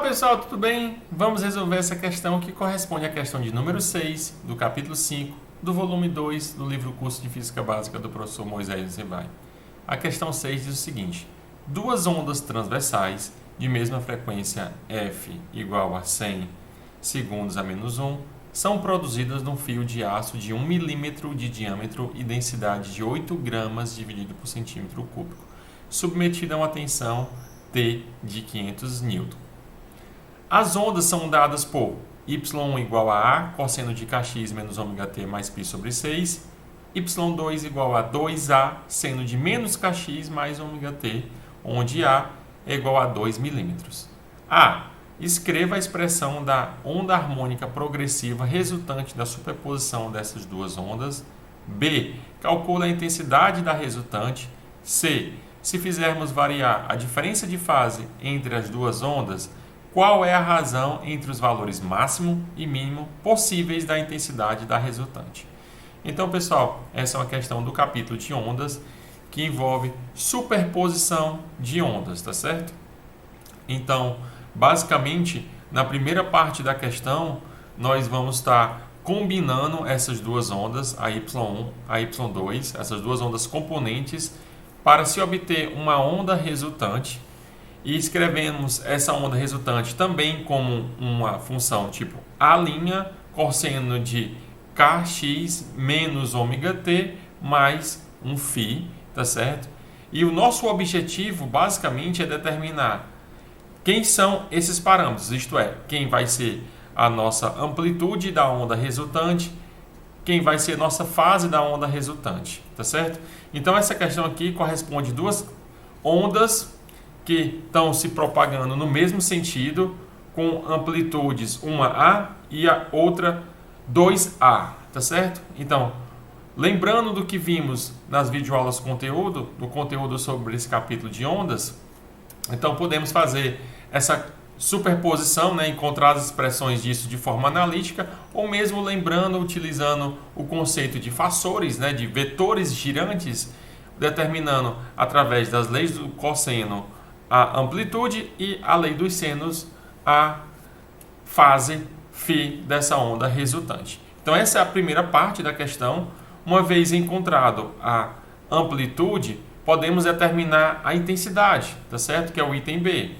pessoal, tudo bem? Vamos resolver essa questão que corresponde à questão de número 6 do capítulo 5 do volume 2 do livro Curso de Física Básica do professor Moisés Zebai. A questão 6 diz o seguinte: duas ondas transversais de mesma frequência F igual a 100 segundos a menos 1 são produzidas num fio de aço de 1 milímetro de diâmetro e densidade de 8 gramas dividido por centímetro cúbico, submetida a uma tensão T de 500 Newton. As ondas são dadas por y1 igual a cosseno de kx menos ωt mais π sobre 6, y2 igual a 2a seno de menos kx mais ωt, onde a é igual a 2 milímetros. A. Escreva a expressão da onda harmônica progressiva resultante da superposição dessas duas ondas. B. Calcula a intensidade da resultante. C. Se fizermos variar a diferença de fase entre as duas ondas, qual é a razão entre os valores máximo e mínimo possíveis da intensidade da resultante? Então, pessoal, essa é uma questão do capítulo de ondas que envolve superposição de ondas, tá certo? Então, basicamente, na primeira parte da questão, nós vamos estar combinando essas duas ondas, a y1, a y2, essas duas ondas componentes, para se obter uma onda resultante. E escrevemos essa onda resultante também como uma função tipo A' cosseno de kx menos ωt mais um φ, tá certo? E o nosso objetivo basicamente é determinar quem são esses parâmetros, isto é, quem vai ser a nossa amplitude da onda resultante, quem vai ser a nossa fase da onda resultante, tá certo? Então essa questão aqui corresponde a duas ondas que estão se propagando no mesmo sentido, com amplitudes uma A e a outra 2A, tá certo? Então, lembrando do que vimos nas videoaulas conteúdo, do conteúdo sobre esse capítulo de ondas, então podemos fazer essa superposição, né, encontrar as expressões disso de forma analítica, ou mesmo lembrando, utilizando o conceito de façores, né, de vetores girantes, determinando através das leis do cosseno a amplitude e a lei dos senos a fase φ dessa onda resultante. Então essa é a primeira parte da questão. Uma vez encontrado a amplitude, podemos determinar a intensidade, tá certo? Que é o item B,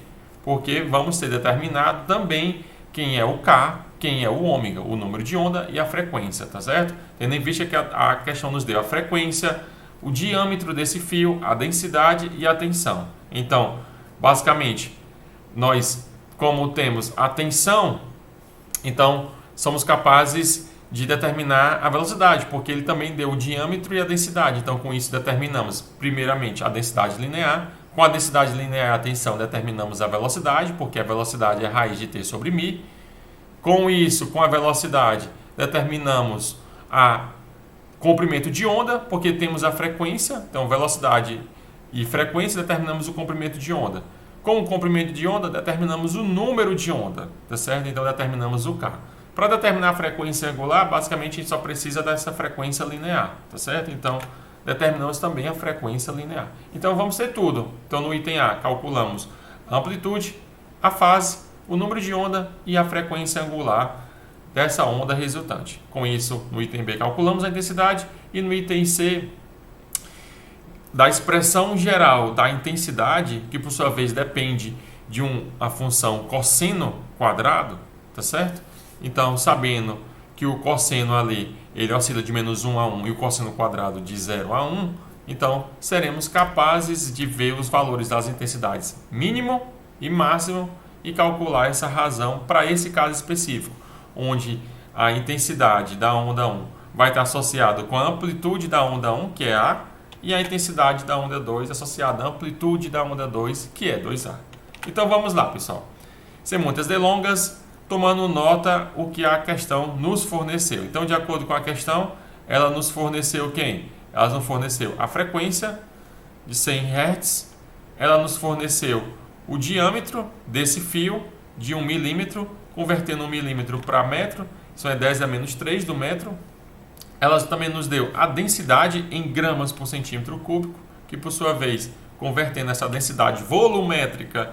porque vamos ter determinado também quem é o K, quem é o ômega, o número de onda e a frequência, tá certo? Tendo em vista que a questão nos deu a frequência, o diâmetro desse fio, a densidade e a tensão. Então, basicamente, nós, como temos a tensão, então somos capazes de determinar a velocidade, porque ele também deu o diâmetro e a densidade. Então, com isso, determinamos, primeiramente, a densidade linear. Com a densidade linear e a tensão, determinamos a velocidade, porque a velocidade é raiz de t sobre μ. Com isso, com a velocidade, determinamos a comprimento de onda, porque temos a frequência. Então, velocidade e frequência, determinamos o comprimento de onda. Com o comprimento de onda, determinamos o número de onda, tá certo? Então, determinamos o K. Para determinar a frequência angular, basicamente, a gente só precisa dessa frequência linear, tá certo? Então, determinamos também a frequência linear. Então, vamos ter tudo. Então, no item A, calculamos a amplitude, a fase, o número de onda e a frequência angular dessa onda resultante. Com isso, no item B, calculamos a intensidade e no item C, da expressão geral da intensidade, que por sua vez depende de uma função cosseno quadrado, tá certo? Então, sabendo que o cosseno ali, ele oscila de menos 1 a 1 e o cosseno quadrado de 0 a 1, então seremos capazes de ver os valores das intensidades mínimo e máximo e calcular essa razão para esse caso específico, onde a intensidade da onda 1 vai estar associada com a amplitude da onda 1, que é A, e a intensidade da onda 2 associada à amplitude da onda 2, que é 2A. Então vamos lá, pessoal. Sem muitas delongas, tomando nota o que a questão nos forneceu. Então, de acordo com a questão, ela nos forneceu quem? Ela nos forneceu a frequência de 100 Hz, ela nos forneceu o diâmetro desse fio de 1 milímetro, convertendo 1 milímetro para metro, isso é 10 a menos 3 do metro. Ela também nos deu a densidade em gramas por centímetro cúbico, que por sua vez, convertendo essa densidade volumétrica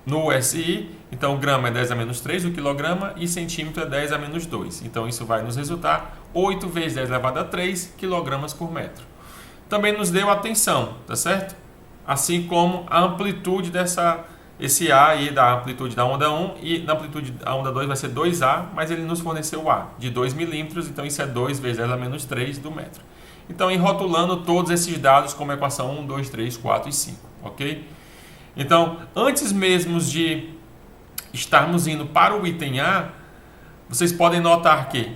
no SI, então grama é 10 a menos 3 o quilograma e centímetro é 10 a menos 2. Então isso vai nos resultar 8 vezes 10 elevado a 3 quilogramas por metro. Também nos deu a tensão, tá certo? Assim como a amplitude esse A aí da amplitude da onda 1 e da amplitude da onda 2 vai ser 2A, mas ele nos forneceu o A de 2 milímetros, então isso é 2 vezes 10 a menos 3 do metro. Então, enrotulando todos esses dados como equação 1, 2, 3, 4 e 5, ok? Então, antes mesmo de estarmos indo para o item A, vocês podem notar que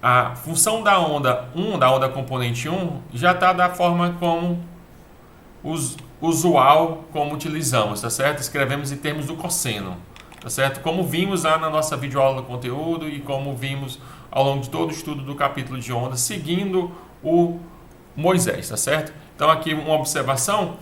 a função da onda 1, da onda componente 1, já está da forma como usual, como utilizamos, tá certo? Escrevemos em termos do cosseno, tá certo? Como vimos lá na nossa videoaula do conteúdo e como vimos ao longo de todo o estudo do capítulo de ondas, seguindo o Moisés, tá certo? Então aqui uma observação,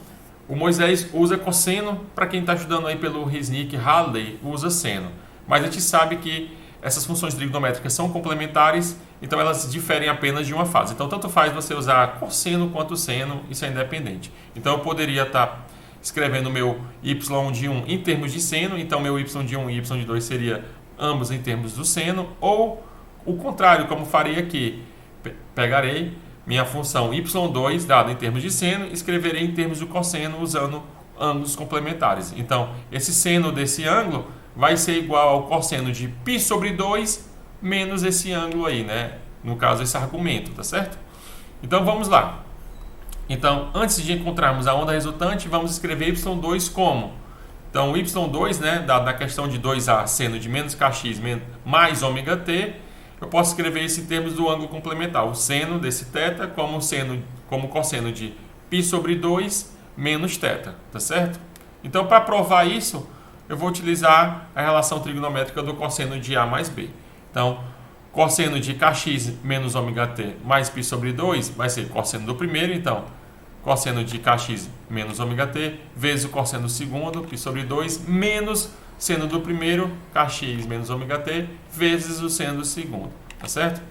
o Moisés usa cosseno, para quem está estudando aí pelo Resnick, Halley usa seno, mas a gente sabe que essas funções trigonométricas são complementares, então elas diferem apenas de uma fase. Então tanto faz você usar cosseno quanto seno, isso é independente. Então eu poderia estar escrevendo meu y de 1 em termos de seno, então meu y de 1 e y de 2 seria ambos em termos do seno, ou o contrário, como farei aqui. Pegarei minha função y2 dada em termos de seno, escreverei em termos do cosseno usando ângulos complementares. Então esse seno desse ângulo vai ser igual ao cosseno de π sobre 2 menos esse ângulo aí, né? No caso, esse argumento, tá certo? Então, vamos lá. Então, antes de encontrarmos a onda resultante, vamos escrever y2 como? Então, y2, né, dado na questão de 2a seno de menos kx mais ômega t, eu posso escrever isso em termos do ângulo complementar. O seno desse θ como cosseno de π sobre 2 menos θ, tá certo? Então, para provar isso, eu vou utilizar a relação trigonométrica do cosseno de A mais B. Então, cosseno de kx menos ômega t mais π sobre 2 vai ser cosseno do primeiro, então, cosseno de kx menos ômega t vezes o cosseno do segundo, π sobre 2, menos seno do primeiro, kx menos ômega t, vezes o seno do segundo, tá certo?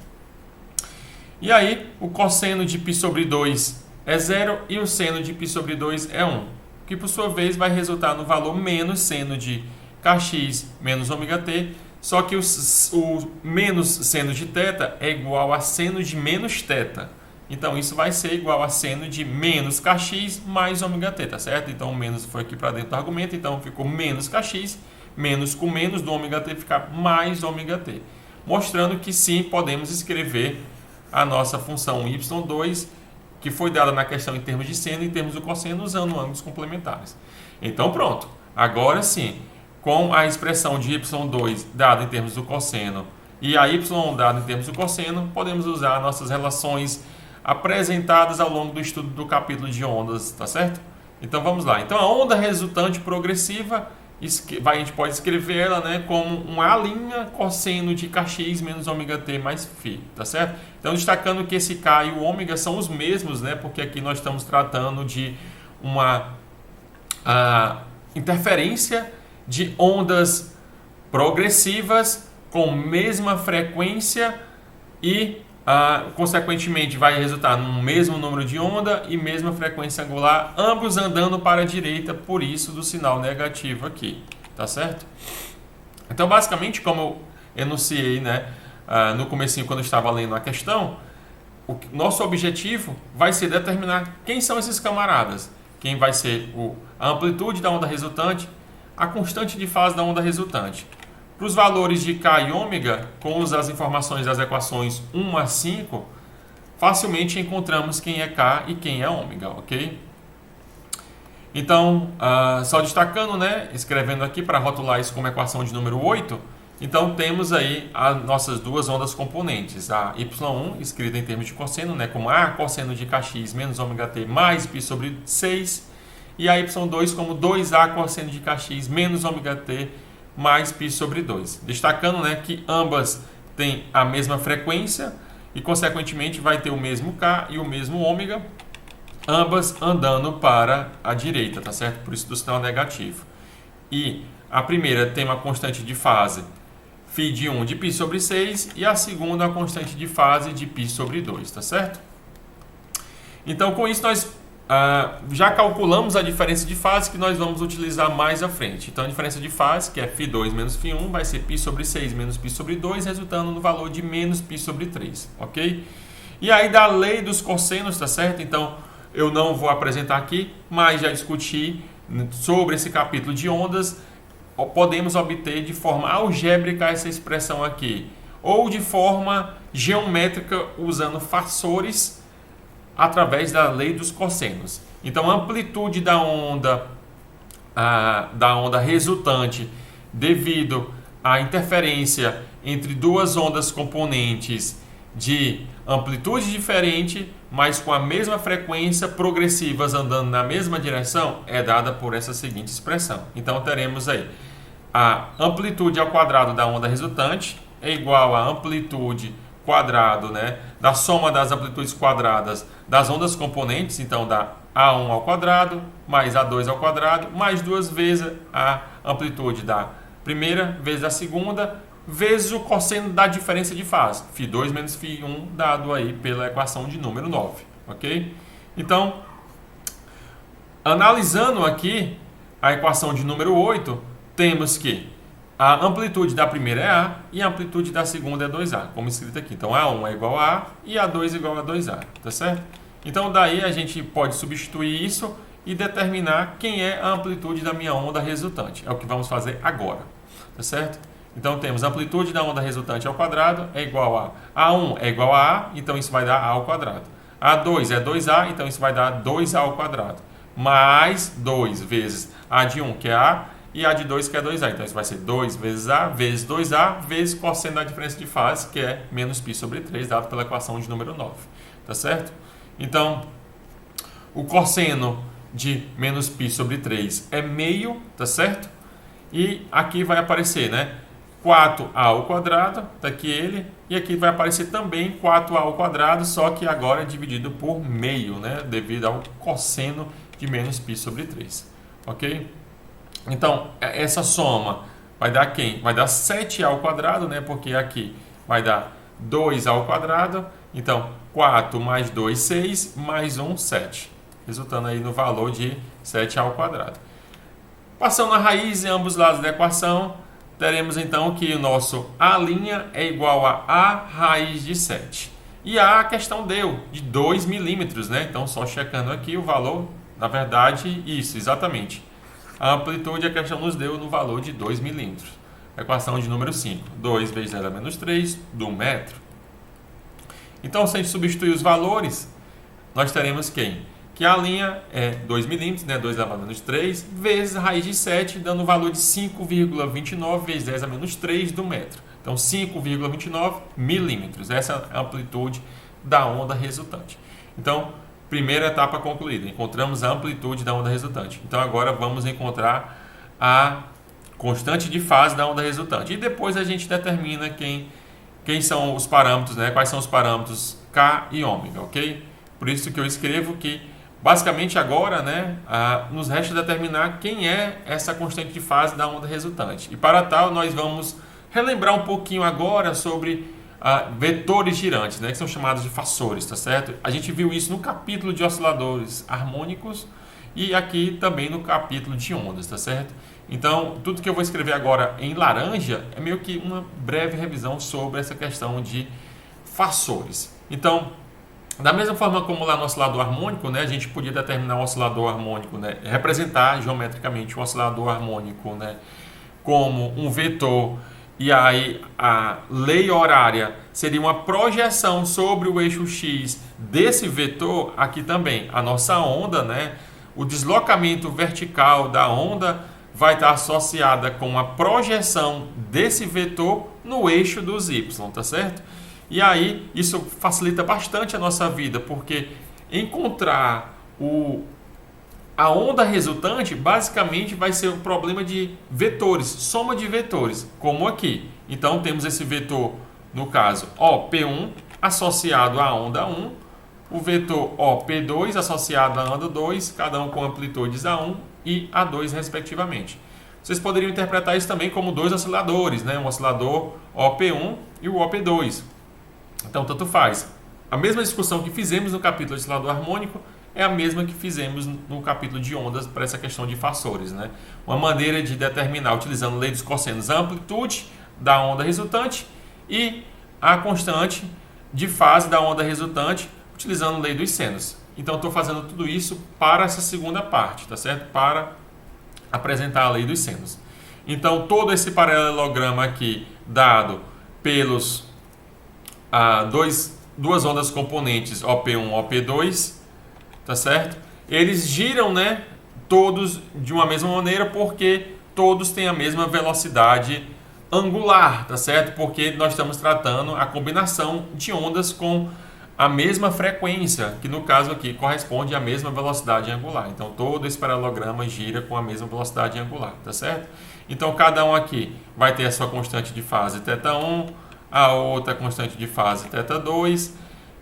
E aí, o cosseno de π sobre 2 é 0 e o seno de π sobre 2 é 1. Que por sua vez vai resultar no valor menos seno de kx menos ômega t, só que o menos seno de θ é igual a seno de menos θ. Então isso vai ser igual a seno de menos kx mais ômega t, tá certo? Então o menos foi aqui para dentro do argumento, então ficou menos kx, menos com menos do ômega t fica mais ômega t. Mostrando que sim, podemos escrever a nossa função y2, que foi dada na questão em termos de seno e em termos do cosseno, usando ângulos complementares. Então pronto, agora sim, com a expressão de y2 dada em termos do cosseno e a y dada em termos do cosseno, podemos usar nossas relações apresentadas ao longo do estudo do capítulo de ondas, tá certo? Então vamos lá. Então a onda resultante progressiva, a gente pode escrever ela, né, como um A' cosseno de kx menos ômega t mais φ, tá certo? Então destacando que esse k e o ômega são os mesmos, né, porque aqui nós estamos tratando de uma interferência de ondas progressivas com mesma frequência e consequentemente vai resultar no mesmo número de onda e mesma frequência angular, ambos andando para a direita, por isso do sinal negativo aqui, tá certo? Então basicamente, como eu enunciei, né, no comecinho quando eu estava lendo a questão, o nosso objetivo vai ser determinar quem são esses camaradas, quem vai ser a amplitude da onda resultante, a constante de fase da onda resultante. Para os valores de K e ômega, com as informações das equações 1 a 5, facilmente encontramos quem é K e quem é ômega, ok? Então, só destacando, né, escrevendo aqui para rotular isso como equação de número 8, então temos aí as nossas duas ondas componentes, a y1, escrita em termos de cosseno, né, como A cosseno de kx menos ômega t mais π sobre 6, e a y2 como 2A cosseno de kx menos ômega t mais π sobre 2. Destacando, né, que ambas têm a mesma frequência e, consequentemente, vai ter o mesmo K e o mesmo ômega, ambas andando para a direita, tá certo? Por isso do sinal negativo. E a primeira tem uma constante de fase φ de 1 de π sobre 6 e a segunda a constante de fase de π sobre 2, tá certo? Então, com isso, nós já calculamos a diferença de fase que nós vamos utilizar mais à frente. Então a diferença de fase, que é φ2 menos φ1, vai ser π sobre 6 menos π sobre 2, resultando no valor de menos π sobre 3, ok? E aí da lei dos cossenos, tá certo? Então eu não vou apresentar aqui, mas já discuti sobre esse capítulo de ondas. Podemos obter de forma algébrica essa expressão aqui, ou de forma geométrica usando façores através da lei dos cossenos. Então a amplitude da onda resultante devido à interferência entre duas ondas componentes de amplitude diferente, mas com a mesma frequência, progressivas andando na mesma direção, é dada por essa seguinte expressão. Então teremos aí a amplitude ao quadrado da onda resultante é igual a amplitude quadrado, né, da soma das amplitudes quadradas das ondas componentes, então dá A1 ao quadrado mais A2 ao quadrado, mais duas vezes a amplitude da primeira vezes a segunda, vezes o cosseno da diferença de fase, φ2 menos φ1, dado aí pela equação de número 9, ok? Então, analisando aqui a equação de número 8, temos que a amplitude da primeira é A e a amplitude da segunda é 2A, como escrito aqui. Então, A1 é igual a A e A2 é igual a 2A, tá certo? Então, daí a gente pode substituir isso e determinar quem é a amplitude da minha onda resultante. É o que vamos fazer agora, tá certo? Então, temos a amplitude da onda resultante ao quadrado é igual a A1 é igual a A, então isso vai dar A ao quadrado. A2 é 2A, então isso vai dar 2A ao quadrado. Mais 2 vezes A de 1, que é A, e A de 2, que é 2A. Então, isso vai ser 2 vezes A, vezes 2A, vezes cosseno da diferença de fase, que é menos π sobre 3, dado pela equação de número 9. Tá certo? Então, o cosseno de menos π sobre 3 é meio, tá certo? E aqui vai aparecer, né, 4A ao quadrado, tá aqui ele, e aqui vai aparecer também 4A ao quadrado, só que agora é dividido por meio, né, devido ao cosseno de menos π sobre 3. Ok? Então, essa soma vai dar quem? Vai dar 7A ao quadrado, né? Porque aqui vai dar 2A ao quadrado. Então, 4 mais 2, 6, mais 1, 7. Resultando aí no valor de 7A ao quadrado. Passando a raiz em ambos lados da equação, teremos então que o nosso A' é igual a A raiz de 7. E a questão deu de 2 milímetros, né? Então, só checando aqui o valor, na verdade, isso, exatamente. A amplitude a questão nos deu no valor de 2 milímetros. Equação de número 5. 2 vezes 10 a menos 3 do metro. Então, se a gente substituir os valores, nós teremos quem? Que a linha é 2 milímetros, né? 2 elevado a menos 3, vezes a raiz de 7, dando o valor de 5,29 vezes 10 a menos 3 do metro. Então, 5,29 milímetros. Essa é a amplitude da onda resultante. Então, primeira etapa concluída. Encontramos a amplitude da onda resultante. Então, agora vamos encontrar a constante de fase da onda resultante. E depois a gente determina quem são os parâmetros, né? Quais são os parâmetros K e ômega, ok? Por isso que eu escrevo que, basicamente agora, né, nos resta determinar quem é essa constante de fase da onda resultante. E para tal, nós vamos relembrar um pouquinho agora sobre vetores girantes, né, que são chamados de façores, tá certo? A gente viu isso no capítulo de osciladores harmônicos e aqui também no capítulo de ondas, tá certo? Então, tudo que eu vou escrever agora em laranja é meio que uma breve revisão sobre essa questão de façores. Então, da mesma forma como lá no oscilador harmônico, né, a gente podia determinar o oscilador harmônico, né, representar geometricamente o oscilador harmônico, né, como um vetor, e aí a lei horária seria uma projeção sobre o eixo X desse vetor. Aqui também a nossa onda, né, o deslocamento vertical da onda vai estar associada com a projeção desse vetor no eixo dos y, tá certo? E aí isso facilita bastante a nossa vida, porque encontrar a onda resultante basicamente vai ser um problema de vetores, soma de vetores, como aqui. Então temos esse vetor, no caso OP1 associado à onda 1, o vetor OP2 associado à onda 2, cada um com amplitudes A1 e A2 respectivamente. Vocês poderiam interpretar isso também como dois osciladores, né? Um oscilador OP1 e o OP2. Então tanto faz. A mesma discussão que fizemos no capítulo de oscilador harmônico é a mesma que fizemos no capítulo de ondas para essa questão de façores, né? Uma maneira de determinar, utilizando a lei dos cossenos, a amplitude da onda resultante e a constante de fase da onda resultante, utilizando a lei dos senos. Então, estou fazendo tudo isso para essa segunda parte, tá certo? Para apresentar a lei dos senos. Então, todo esse paralelograma aqui, dado pelos duas ondas componentes OP1 e OP2, tá certo? Eles giram, né, todos de uma mesma maneira porque todos têm a mesma velocidade angular, tá certo? Porque nós estamos tratando a combinação de ondas com a mesma frequência, que no caso aqui corresponde à mesma velocidade angular. Então, todo esse paralelograma gira com a mesma velocidade angular, tá certo? Então, cada um aqui vai ter a sua constante de fase θ1, a outra constante de fase θ2,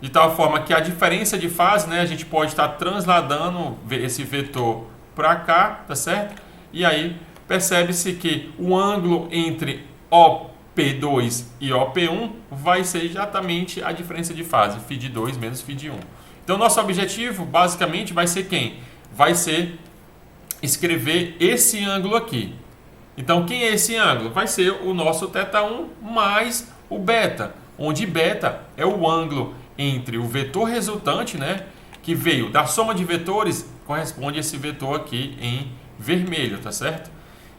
de tal forma que a diferença de fase, né, a gente pode estar transladando esse vetor para cá, tá certo? E aí percebe-se que o ângulo entre OP2 e OP1 vai ser exatamente a diferença de fase, φ de 2 menos φ de 1. Então, nosso objetivo, basicamente, vai ser quem? Vai ser escrever esse ângulo aqui. Então, quem é esse ângulo? Vai ser o nosso θ1 mais o beta, onde beta é o ângulo entre o vetor resultante, né, que veio da soma de vetores, corresponde a esse vetor aqui em vermelho, tá certo?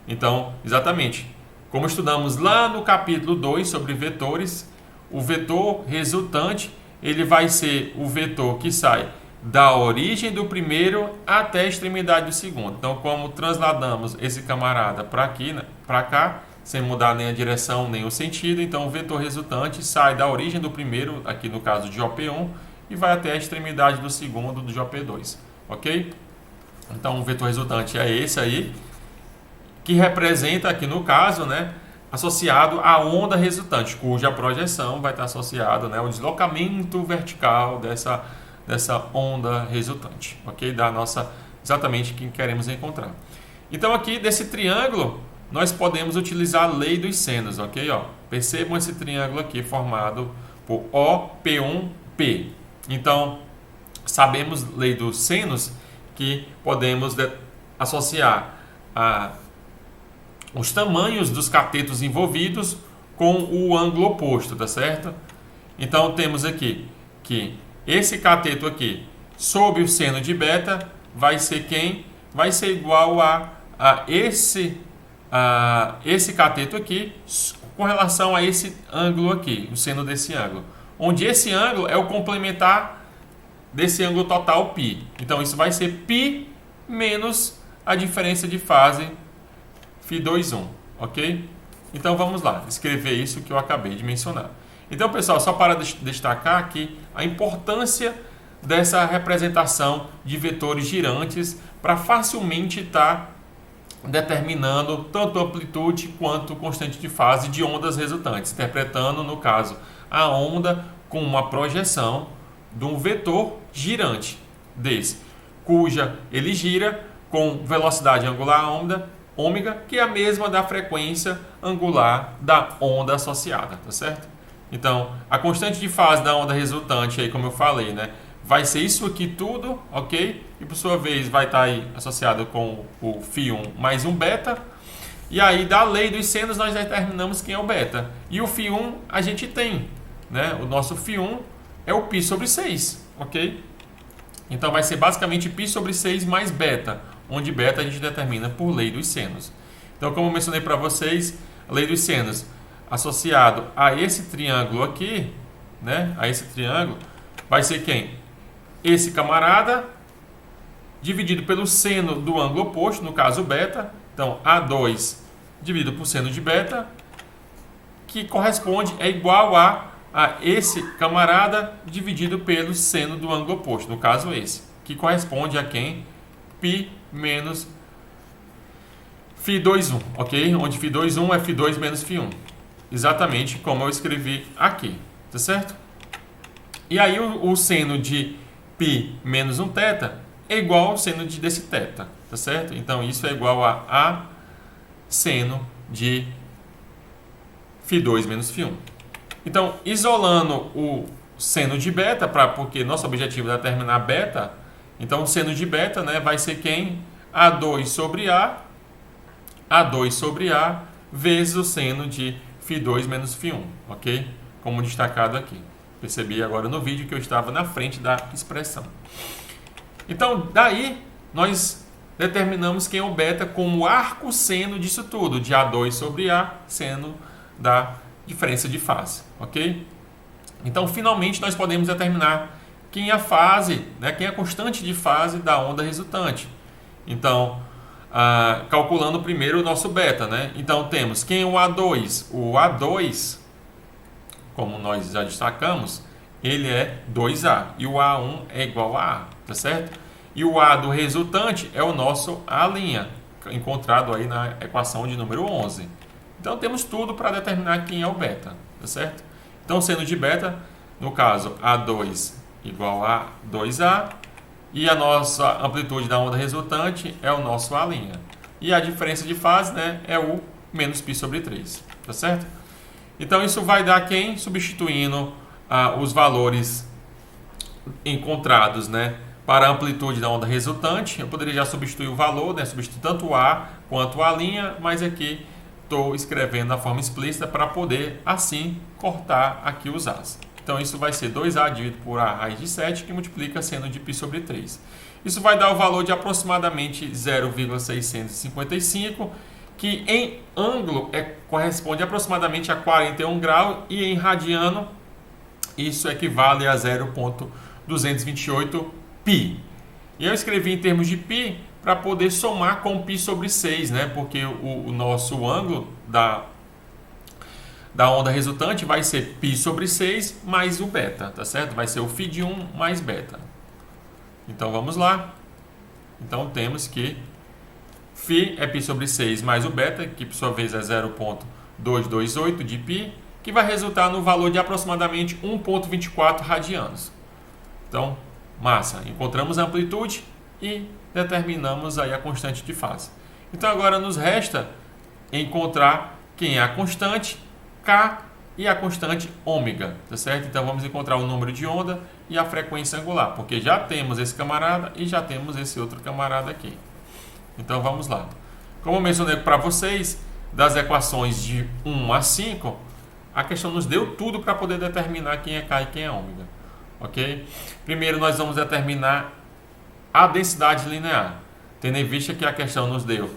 Então, exatamente, como estudamos lá no capítulo 2 sobre vetores, o vetor resultante, ele vai ser o vetor que sai da origem do primeiro até a extremidade do segundo. Então, como transladamos esse camarada para aqui, né, para cá, sem mudar nem a direção nem o sentido, então o vetor resultante sai da origem do primeiro, aqui no caso de OP1, e vai até a extremidade do segundo, do OP2, ok? Então, o vetor resultante é esse aí, que representa aqui no caso, né, associado à onda resultante, cuja projeção vai estar associada, né, ao deslocamento vertical dessa onda resultante, ok? Da nossa, exatamente quem queremos encontrar. Então, aqui desse triângulo, nós podemos utilizar a lei dos senos, ok? Ó, percebam esse triângulo aqui formado por OP1P. Então, sabemos lei dos senos que podemos associar os tamanhos dos catetos envolvidos com o ângulo oposto, tá certo? Então, temos aqui que esse cateto aqui, sob o seno de beta, vai ser quem? Vai ser igual a esse cateto aqui com relação a esse ângulo aqui, o seno desse ângulo. Onde esse ângulo é o complementar desse ângulo total π. Então, isso vai ser π menos a diferença de fase φ2,1, ok? Então, vamos lá, escrever isso que eu acabei de mencionar. Então, pessoal, só para destacar aqui a importância dessa representação de vetores girantes para facilmente estar determinando tanto amplitude quanto constante de fase de ondas resultantes, interpretando, no caso, a onda com uma projeção de um vetor girante desse, cuja ele gira com velocidade angular ômega, que é a mesma da frequência angular da onda associada, tá certo? Então, a constante de fase da onda resultante, aí, como eu falei, né, vai ser isso aqui tudo, ok? E por sua vez vai estar aí associado com o φ1 mais um beta. E aí, da lei dos senos, nós determinamos quem é o beta. E o φ1 a gente tem, né? O nosso φ1 é o π sobre 6, ok? Então, vai ser basicamente π sobre 6 mais beta, onde beta a gente determina por lei dos senos. Então, como eu mencionei para vocês, a lei dos senos associado a esse triângulo aqui, né? A esse triângulo, vai ser quem? Esse camarada dividido pelo seno do ângulo oposto, no caso beta. Então, A2 dividido por seno de beta, que corresponde, é igual a esse camarada dividido pelo seno do ângulo oposto, no caso esse, que corresponde a quem? π menos φ2,1, ok? Onde φ2,1 é φ2 menos φ1. Exatamente como eu escrevi aqui, tá certo? E aí o seno de π menos 1 θ é igual ao seno desse θ, tá certo? Então, isso é igual a seno de φ2 menos φ1. Então, isolando o seno de beta, porque nosso objetivo é determinar beta, Então o seno de beta, né, vai ser quem? A2 sobre A2 sobre A, vezes o seno de φ2 menos φ1, ok? Como destacado aqui. Percebi agora no vídeo que eu estava na frente da expressão. Então, daí, nós determinamos quem é o beta como arco-seno disso tudo, de A2 sobre A, seno da diferença de fase, ok? Então, finalmente, nós podemos determinar quem é a fase, né, quem é a constante de fase da onda resultante. Então, calculando primeiro o nosso beta, né? Então, temos quem é o A2? O A2, como nós já destacamos, ele é 2A e o A1 é igual a A, tá certo? E o A do resultante é o nosso A', encontrado aí na equação de número 11. Então, temos tudo para determinar quem é o beta, tá certo? Então, seno de beta, no caso, A2 igual a 2A, e a nossa amplitude da onda resultante é o nosso A'. E a diferença de fase, né, é o menos π sobre 3, tá certo? Então, isso vai dar quem? Substituindo os valores encontrados, né, para a amplitude da onda resultante. Eu poderia já substituir o valor, né, substituir tanto o A quanto o A', mas aqui estou escrevendo na forma explícita para poder, assim, cortar aqui os A's. Então, isso vai ser 2A dividido por A raiz de 7, que multiplica seno de π sobre 3. Isso vai dar o valor de aproximadamente 0,655, que em ângulo corresponde aproximadamente a 41 graus, e em radiano isso equivale a 0,228 π. E eu escrevi em termos de π para poder somar com π sobre 6, né? Porque o nosso ângulo da onda resultante vai ser π sobre 6 mais o beta, tá certo? Vai ser o φ de 1 mais beta. Então vamos lá. Então temos que φ é π sobre 6 mais o beta, que por sua vez é 0,228 de π, que vai resultar no valor de aproximadamente 1,24 radianos. Então, massa, encontramos a amplitude e determinamos aí a constante de fase. Então agora nos resta encontrar quem é a constante K e a constante ômega, tá certo? Então vamos encontrar o número de onda e a frequência angular, porque já temos esse camarada e já temos esse outro camarada aqui. Então vamos lá. Como eu mencionei para vocês, das equações de 1 a 5, a questão nos deu tudo para poder determinar quem é K e quem é ômega, ok? Primeiro nós vamos determinar a densidade linear, tendo em vista que a questão nos deu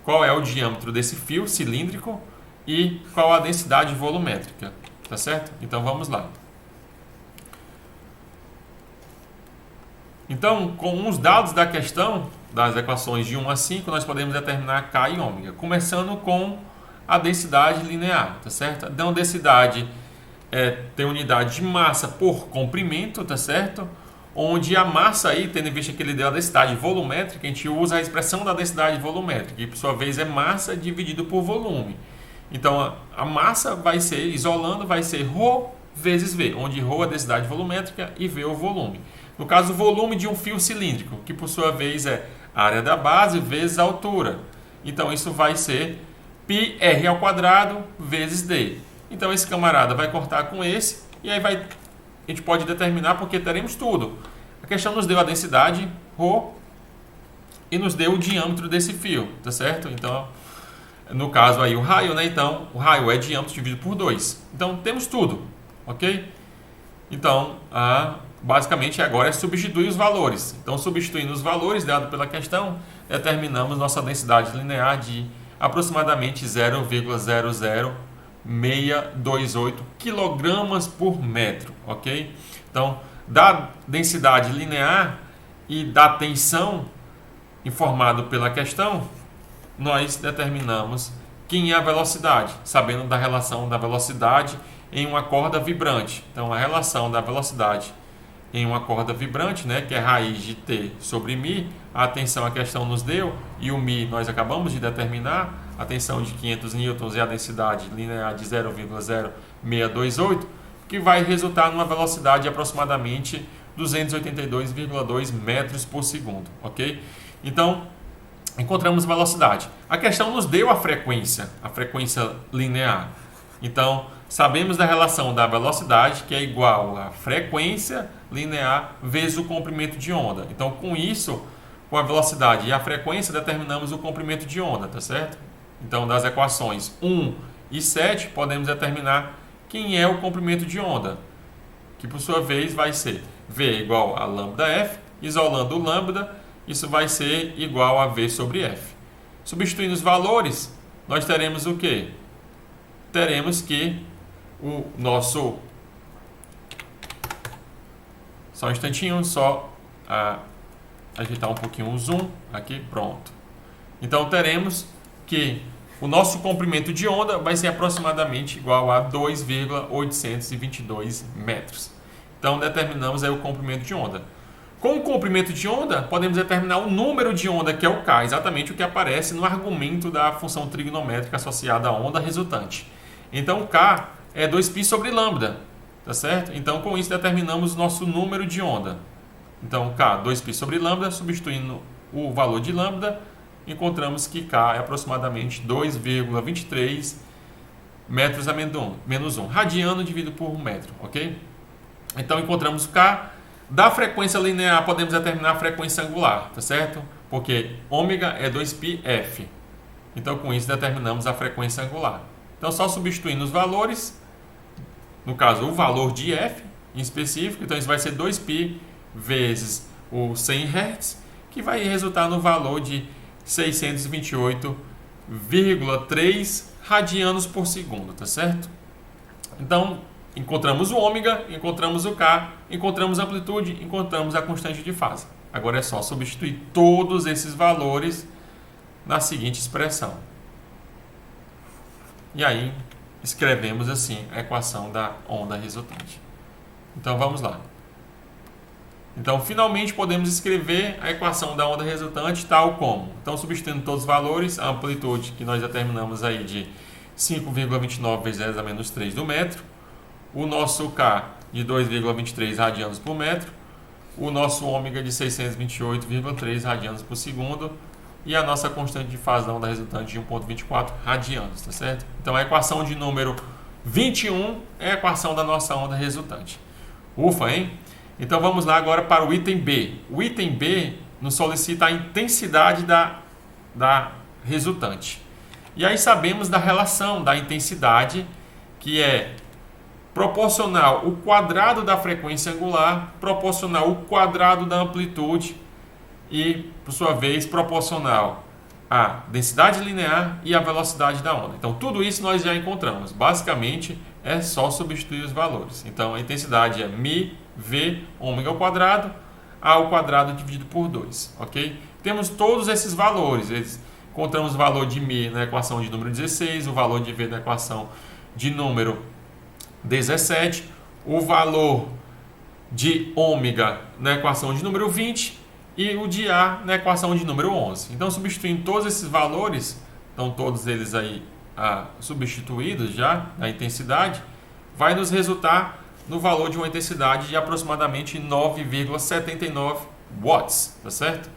qual é o diâmetro desse fio cilíndrico e qual a densidade volumétrica, tá certo? Então vamos lá. Então, com os dados da questão, das equações de 1 a 5, nós podemos determinar K e ômega, começando com a densidade linear, tá certo? Então, densidade tem unidade de massa por comprimento, tá certo? Onde a massa aí, tendo em vista que ele deu a densidade volumétrica, a gente usa a expressão da densidade volumétrica, que por sua vez é massa dividido por volume. Então, a massa vai ser, isolando, vai ser ρ vezes V, onde ρ é a densidade volumétrica e V é o volume. No caso, o volume de um fio cilíndrico, que por sua vez é a área da base vezes a altura. Então, isso vai ser πr ao quadrado vezes d. Então, esse camarada vai cortar com esse, e aí a gente pode determinar, porque teremos tudo. A questão nos deu a densidade, ρ, e nos deu o diâmetro desse fio, tá certo? Então, no caso aí o raio, né? Então, o raio é diâmetro dividido por 2. Então, temos tudo, ok? Então, basicamente agora é substituir os valores. Então, substituindo os valores dados pela questão, determinamos nossa densidade linear de aproximadamente 0,00628 kg por metro, ok? Então, da densidade linear e da tensão informado pela questão, nós determinamos quem é a velocidade, sabendo da relação da velocidade em uma corda vibrante. Então, a relação da velocidade em uma corda vibrante, né, que é raiz de T sobre μ, a tensão a questão nos deu, e o μ nós acabamos de determinar, a tensão de 500 newtons e a densidade linear de 0,0628, que vai resultar numa velocidade de aproximadamente 282,2 metros por segundo, ok? Então, encontramos velocidade. A questão nos deu a frequência linear. Então, sabemos da relação da velocidade, que é igual à frequência linear vezes o comprimento de onda. Então, com isso, com a velocidade e a frequência, determinamos o comprimento de onda, tá certo? Então, das equações 1 e 7, podemos determinar quem é o comprimento de onda, que por sua vez vai ser V igual a lambda-f, isolando o lambda, isso vai ser igual a V sobre f. Substituindo os valores, nós teremos o quê? Teremos que o nosso... Só um instantinho, só agitar um pouquinho o zoom, aqui, pronto. Então teremos que o nosso comprimento de onda vai ser aproximadamente igual a 2,822 metros. Então determinamos aí o comprimento de onda. Com o comprimento de onda, podemos determinar o número de onda, que é o K, exatamente o que aparece no argumento da função trigonométrica associada à onda resultante. Então o K é 2π sobre lambda, tá certo? Então com isso determinamos o nosso número de onda. Então K, 2π sobre lambda, substituindo o valor de lambda, encontramos que K é aproximadamente 2,23 metros a menos 1. Radiano dividido por metro, ok? Então encontramos K. Da frequência linear podemos determinar a frequência angular, tá certo? Porque ômega é 2πf. Então com isso determinamos a frequência angular. Então só substituindo os valores, no caso o valor de f em específico, então isso vai ser 2π vezes o 100 Hz, que vai resultar no valor de 628,3 radianos por segundo, tá certo? Então, encontramos o ômega, encontramos o K, encontramos a amplitude, encontramos a constante de fase. Agora é só substituir todos esses valores na seguinte expressão. E aí, escrevemos assim a equação da onda resultante. Então, vamos lá. Então, finalmente, podemos escrever a equação da onda resultante tal como. Então, substituindo todos os valores, a amplitude que nós determinamos aí de 5,29 vezes 10 a menos 3 do metro, o nosso K de 2,23 radianos por metro, o nosso ômega de 628,3 radianos por segundo e a nossa constante de fase da onda resultante de 1,24 radianos, tá certo? Então, a equação de número 21 é a equação da nossa onda resultante. Ufa, hein? Então vamos lá agora para o item B. O item B nos solicita a intensidade da resultante. E aí sabemos da relação da intensidade, que é proporcional ao quadrado da frequência angular, proporcional ao quadrado da amplitude e, por sua vez, proporcional à densidade linear e à velocidade da onda. Então tudo isso nós já encontramos. Basicamente é só substituir os valores. Então a intensidade é μ V ômega ao quadrado, A ao quadrado dividido por 2, ok? Temos todos esses valores. Encontramos o valor de μ na equação de número 16, o valor de V na equação de número 17, o valor de ômega na equação de número 20 e o de A na equação de número 11. Então, substituindo todos esses valores, estão todos eles aí substituídos já, na intensidade, vai nos resultar no valor de uma intensidade de aproximadamente 9,79 watts, tá certo?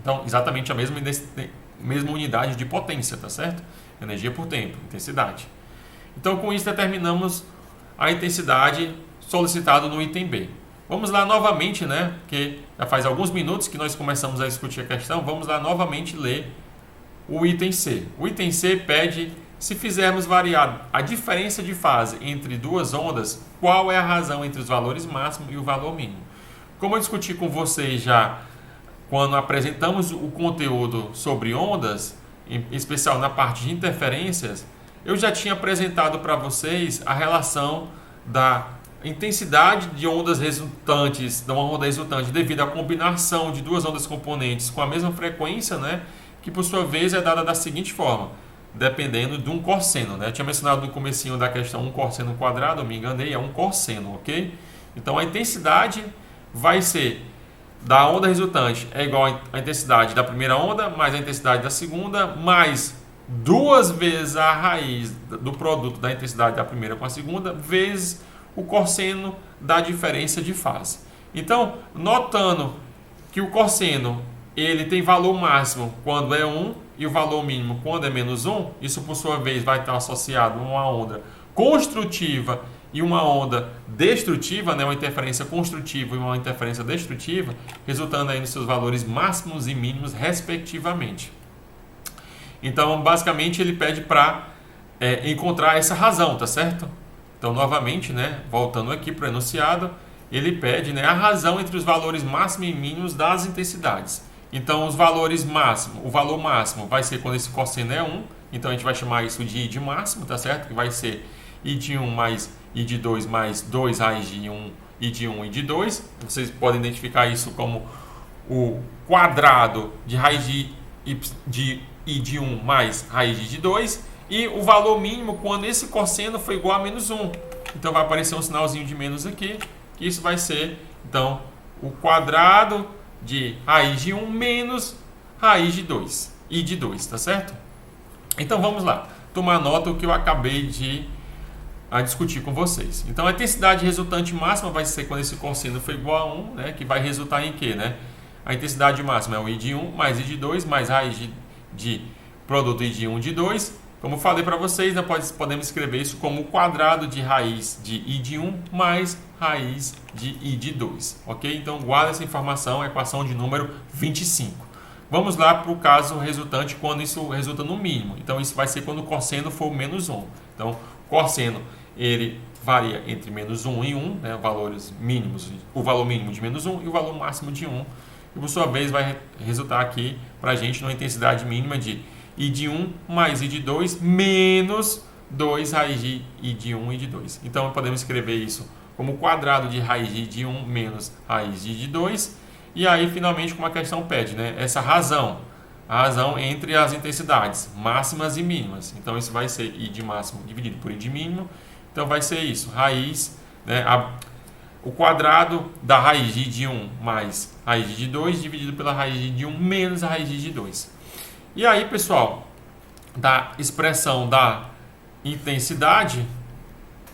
Então, exatamente a mesma unidade de potência, tá certo? Energia por tempo, intensidade. Então, com isso, determinamos a intensidade solicitada no item B. Vamos lá novamente, né? Porque já faz alguns minutos que nós começamos a discutir a questão, vamos lá novamente ler o item C. O item C pede... Se fizermos variar a diferença de fase entre duas ondas, qual é a razão entre os valores máximo e o valor mínimo? Como eu discuti com vocês já quando apresentamos o conteúdo sobre ondas, em especial na parte de interferências, eu já tinha apresentado para vocês a relação da intensidade de ondas resultantes, de uma onda resultante devido à combinação de duas ondas componentes com a mesma frequência, né, que por sua vez é dada da seguinte forma, dependendo de um cosseno, né? Eu tinha mencionado no comecinho da questão um cosseno quadrado, eu me enganei, é um cosseno, ok? Então a intensidade vai ser da onda resultante é igual à intensidade da primeira onda, mais a intensidade da segunda, mais 2 vezes a raiz do produto da intensidade da primeira com a segunda, vezes o cosseno da diferença de fase. Então, notando que o cosseno ele tem valor máximo quando é 1 e o valor mínimo quando é menos 1, isso por sua vez vai estar associado a uma onda construtiva e uma onda destrutiva, né, uma interferência construtiva e uma interferência destrutiva, resultando aí nos seus valores máximos e mínimos respectivamente. Então, basicamente, ele pede para encontrar essa razão, tá certo? Então, novamente, né, voltando aqui para o enunciado, ele pede, né, a razão entre os valores máximos e mínimos das intensidades. Então, os valores máximos, o valor máximo vai ser quando esse cosseno é 1, então a gente vai chamar isso de I de máximo, tá certo? Que vai ser I de 1 mais I de 2 mais 2 raiz de 1, I de 1 e de 2. Vocês podem identificar isso como o quadrado de raiz de I de 1 mais raiz de 2. E o valor mínimo quando esse cosseno for igual a menos 1. Então vai aparecer um sinalzinho de menos aqui, que isso vai ser, então, o quadrado de raiz de 1 menos raiz de 2, I de 2, tá certo? Então vamos lá, tomar nota do que eu acabei de discutir com vocês. Então a intensidade resultante máxima vai ser quando esse cosseno for igual a 1, né, que vai resultar em quê, né? A intensidade máxima é o I de 1 mais I de 2 mais raiz de produto I de 1 de 2. Como falei para vocês, né, podemos escrever isso como o quadrado de raiz de I de 1 mais raiz de I de 2. Ok? Então, guarda essa informação, a equação de número 25. Vamos lá para o caso resultante, quando isso resulta no mínimo. Então, isso vai ser quando o cosseno for menos 1. Então, o cosseno ele varia entre menos 1 e 1, né, valores mínimos, o valor mínimo de menos 1 e o valor máximo de 1. E, por sua vez, vai resultar aqui para a gente numa intensidade mínima de I de 1 mais I de 2 menos 2 raiz de I de 1 e de 2. Então, podemos escrever isso como quadrado de raiz de I de 1 menos raiz de I de 2. E aí, finalmente, como a questão pede, né, essa razão, a razão entre as intensidades máximas e mínimas. Então, isso vai ser I de máximo dividido por I de mínimo. Então, vai ser isso, raiz, né, o quadrado da raiz de I de 1 mais raiz de I de 2 dividido pela raiz de I de 1 menos a raiz de I de 2. E aí, pessoal, da expressão da intensidade,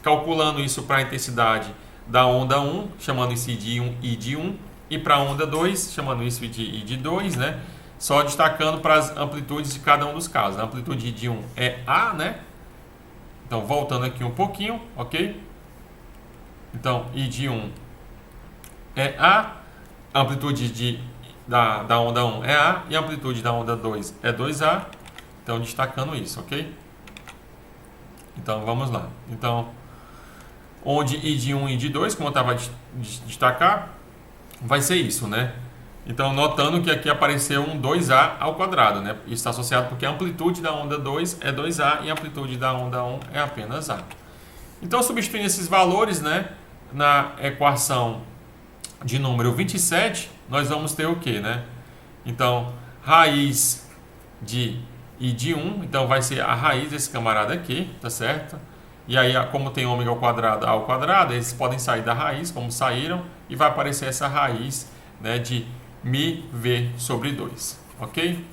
calculando isso para a intensidade da onda 1, chamando isso de I de 1, e para a onda 2, chamando isso de I de 2, né? Só destacando para as amplitudes de cada um dos casos. A amplitude I de 1 é A, né? Então, voltando aqui um pouquinho, ok? Então, I de 1 é A, a amplitude da onda 1 é A e a amplitude da onda 2 é 2A. Então, destacando isso, ok? Então, vamos lá. Então, onde I de 1 e I de 2, como eu estava destacar, vai ser isso, né? Então, notando que aqui apareceu um 2A ao quadrado, né? Isso está associado porque a amplitude da onda 2 é 2A e a amplitude da onda 1 é apenas A. Então, substituindo esses valores, né, na equação de número 27, nós vamos ter o quê, né? Então, raiz de I de 1, então vai ser a raiz desse camarada aqui, tá certo? E aí, como tem ômega ao quadrado, eles podem sair da raiz, como saíram, e vai aparecer essa raiz, né, de μv sobre 2, ok?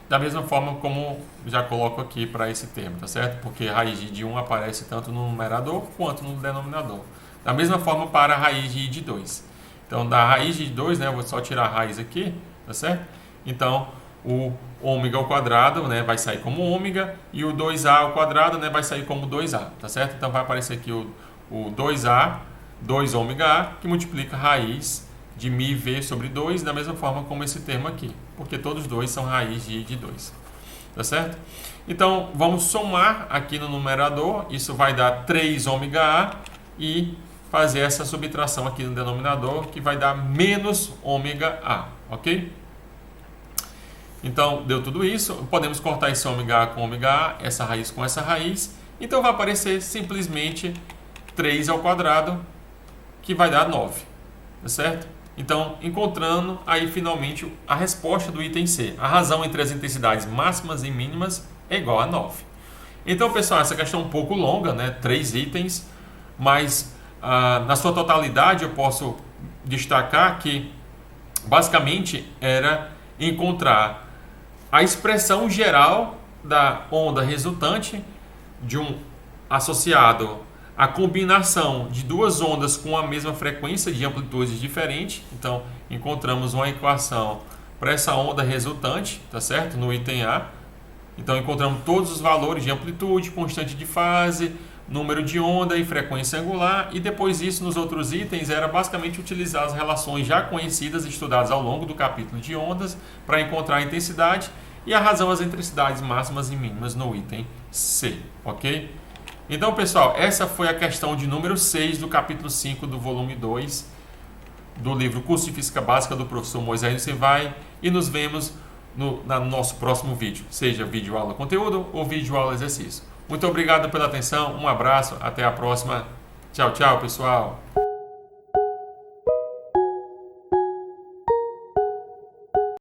Da mesma forma como já coloco aqui para esse termo, tá certo? Porque a raiz de 1 aparece tanto no numerador quanto no denominador. Da mesma forma para a raiz de I de 2. Então, da raiz de 2, né, eu vou só tirar a raiz aqui, tá certo? Então, o ômega ao quadrado, né, vai sair como ômega, e o 2A ao quadrado, né, vai sair como 2A, tá certo? Então, vai aparecer aqui o 2A, 2 ômega A, que multiplica a raiz de μv sobre 2, da mesma forma como esse termo aqui, porque todos dois são raiz de I de 2, tá certo? Então, vamos somar aqui no numerador, isso vai dar 3 ômega A, e fazer essa subtração aqui no denominador, que vai dar menos ômega A, ok? Então, deu tudo isso. Podemos cortar esse ômega A com ômega A, essa raiz com essa raiz. Então, vai aparecer simplesmente 3 ao quadrado, que vai dar 9, tá certo? Então, encontrando aí finalmente a resposta do item C. A razão entre as intensidades máximas e mínimas é igual a 9. Então, pessoal, essa questão é um pouco longa, né? 3 itens, mas na sua totalidade eu posso destacar que basicamente era encontrar a expressão geral da onda resultante de um associado à combinação de duas ondas com a mesma frequência de amplitudes diferentes. Então, encontramos uma equação para essa onda resultante, tá certo? No item A. Então encontramos todos os valores de amplitude, constante de fase, número de onda e frequência angular, e depois disso nos outros itens era basicamente utilizar as relações já conhecidas e estudadas ao longo do capítulo de ondas para encontrar a intensidade e a razão das intensidades máximas e mínimas no item C, ok? Então Pessoal, essa foi a questão de número 6 do capítulo 5 do volume 2 do livro Curso de Física Básica do professor Moisés Lucenway, e nos vemos no nosso próximo vídeo, seja vídeo aula conteúdo ou vídeo aula exercício. Muito obrigado pela atenção, um abraço, até a próxima. Tchau, tchau, pessoal!